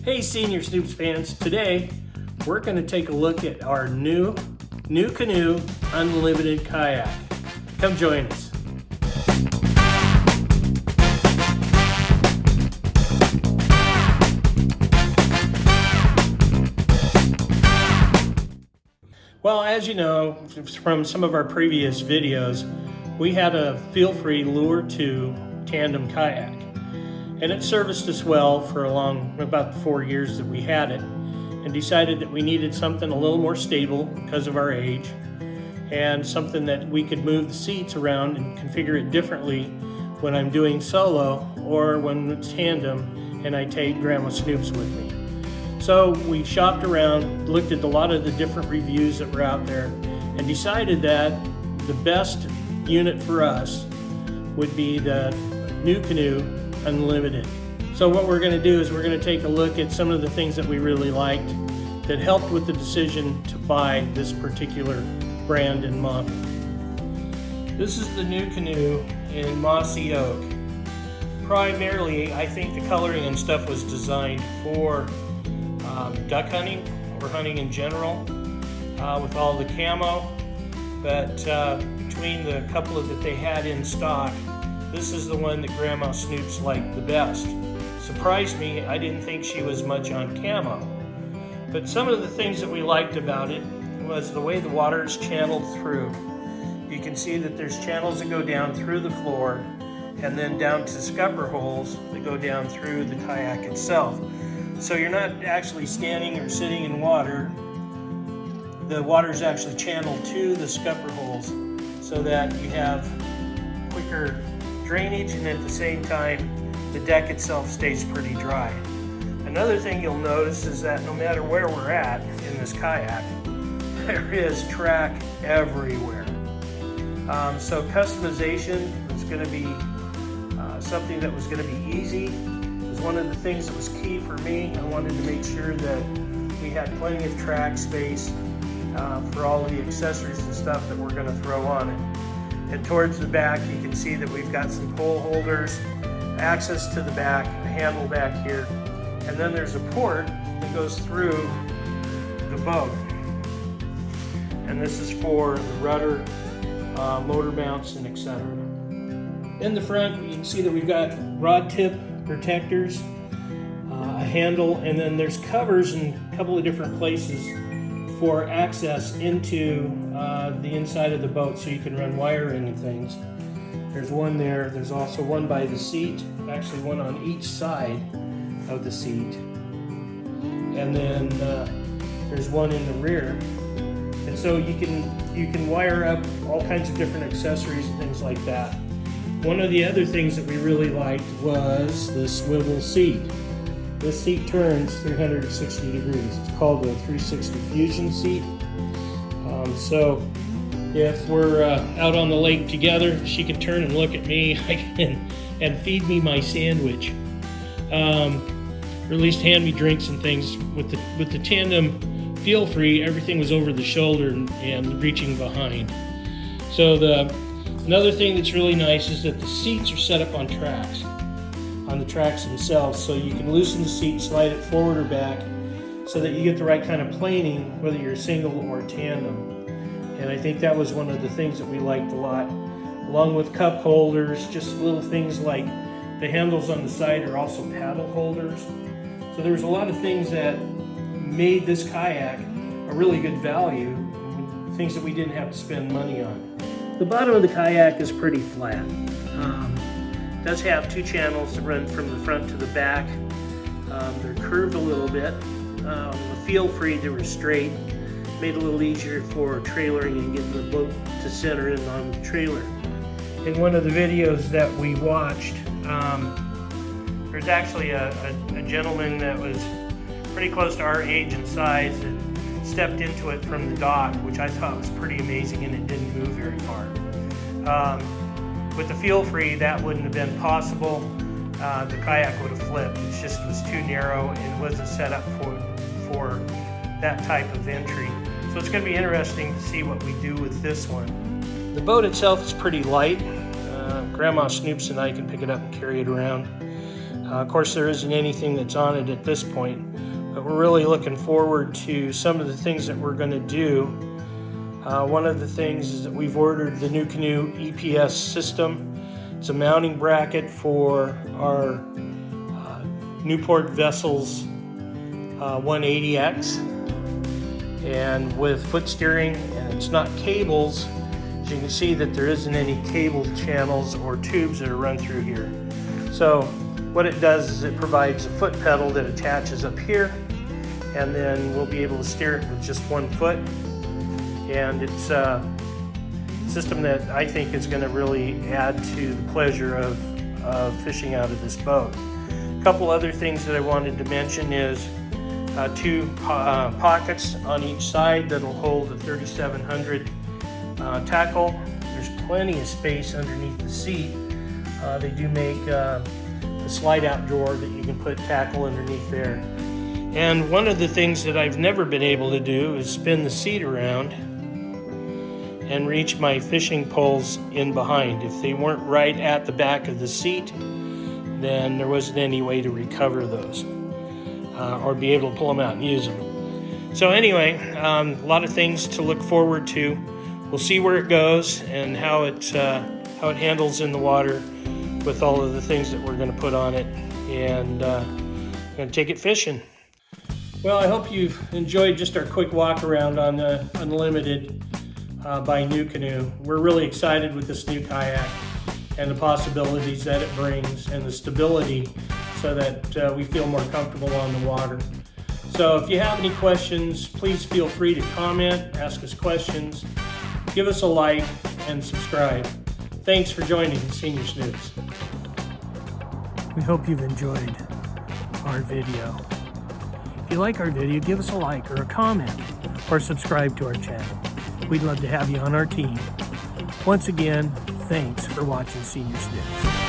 Hey Senior Snoops fans, today we're going to take a look at our new Nucanoe Unlimited Kayak. Come join us. Well, as you know from some of our previous videos, we had a feel-free Lure 2 tandem kayak. And it serviced us well for about the 4 years that we had it, and decided that we needed something a little more stable because of our age, and something that we could move the seats around and configure it differently when I'm doing solo or when it's tandem and I take Grandma Snoops with me. So we shopped around, looked at a lot of the different reviews that were out there, and decided that the best unit for us would be the Nucanoe Unlimited. So what we're going to do is we're going to take a look at some of the things that we really liked that helped with the decision to buy this particular brand and model. This is the Nucanoe in Mossy Oak. Primarily, I think the coloring and stuff was designed for duck hunting or hunting in general with all the camo, but between the couple that they had in stock, this is the one that Grandma Snoops liked the best. Surprised me, I didn't think she was much on camo. But some of the things that we liked about it was the way the water is channeled through. You can see that there's channels that go down through the floor and then down to scupper holes that go down through the kayak itself. So you're not actually standing or sitting in water. The water is actually channeled to the scupper holes so that you have quicker drainage, and at the same time the deck itself stays pretty dry. Another thing you'll notice is that no matter where we're at in this kayak, there is track everywhere. So customization was going to be something that was going to be easy. It was one of the things that was key for me. I wanted to make sure that we had plenty of track space for all of the accessories and stuff that we're going to throw on it. And towards the back, you can see that we've got some pole holders, access to the back, a handle back here, and then there's a port that goes through the boat. And this is for the rudder, motor mounts, and etc. In the front, you can see that we've got rod tip protectors, a handle, and then there's covers in a couple of different places for access into the inside of the boat, so you can run wiring and things. There's one there. There's also one by the seat, actually one on each side of the seat, and then there's one in the rear. And so you can wire up all kinds of different accessories and things like that. One of the other things that we really liked was the swivel seat. This seat turns 360 degrees. It's called the 360 Fusion seat. So if we're out on the lake together, she can turn and look at me and feed me my sandwich. Or at least hand me drinks and things. With the tandem feel-free, everything was over the shoulder and reaching behind. So another thing that's really nice is that the seats are set up on tracks. On the tracks themselves, so you can loosen the seat, slide it forward or back, so that you get the right kind of planing, whether you're single or tandem. And I think that was one of the things that we liked a lot, along with cup holders, just little things like the handles on the side are also paddle holders. So there's a lot of things that made this kayak a really good value, things that we didn't have to spend money on. The bottom of the kayak is pretty flat. It does have two channels that run from the front to the back. They're curved a little bit. The feel-free, they were straight. Made it a little easier for trailering and getting the boat to center in on the trailer. In one of the videos that we watched, there's actually a gentleman that was pretty close to our age and size that stepped into it from the dock, which I thought was pretty amazing, and it didn't move very far. With the feel-free, that wouldn't have been possible. The kayak would have flipped. It just was too narrow and wasn't set up for that type of entry. So it's going to be interesting to see what we do with this one. The boat itself is pretty light. Grandma Snoops and I can pick it up and carry it around. Of course, there isn't anything that's on it at this point, but we're really looking forward to some of the things that we're going to do. One of the things is that we've ordered the Nucanoe EPS system. It's a mounting bracket for our Newport Vessels 180X, and with foot steering, and it's not cables. As you can see that there isn't any cable channels or tubes that are run through here. So what it does is it provides a foot pedal that attaches up here, and then we'll be able to steer it with just one foot. And it's a system that I think is going to really add to the pleasure of fishing out of this boat. A couple other things that I wanted to mention is two pockets on each side that'll hold a 3700 tackle. There's plenty of space underneath the seat. They do make a slide out drawer that you can put tackle underneath there. And one of the things that I've never been able to do is spin the seat around and reach my fishing poles in behind. If they weren't right at the back of the seat, then there wasn't any way to recover those or be able to pull them out and use them. So anyway, a lot of things to look forward to. We'll see where it goes and how it handles in the water with all of the things that we're going to put on it, and going to take it fishing. Well, I hope you've enjoyed just our quick walk around on the Unlimited by Nucanoe. We're really excited with this new kayak and the possibilities that it brings and the stability, so that we feel more comfortable on the water. So if you have any questions, please feel free to comment, ask us questions, give us a like, and subscribe. Thanks for joining Senior Snoops. We hope you've enjoyed our video. If you like our video, give us a like or a comment, or subscribe to our channel. We'd love to have you on our team. Once again, thanks for watching Senior Snoops.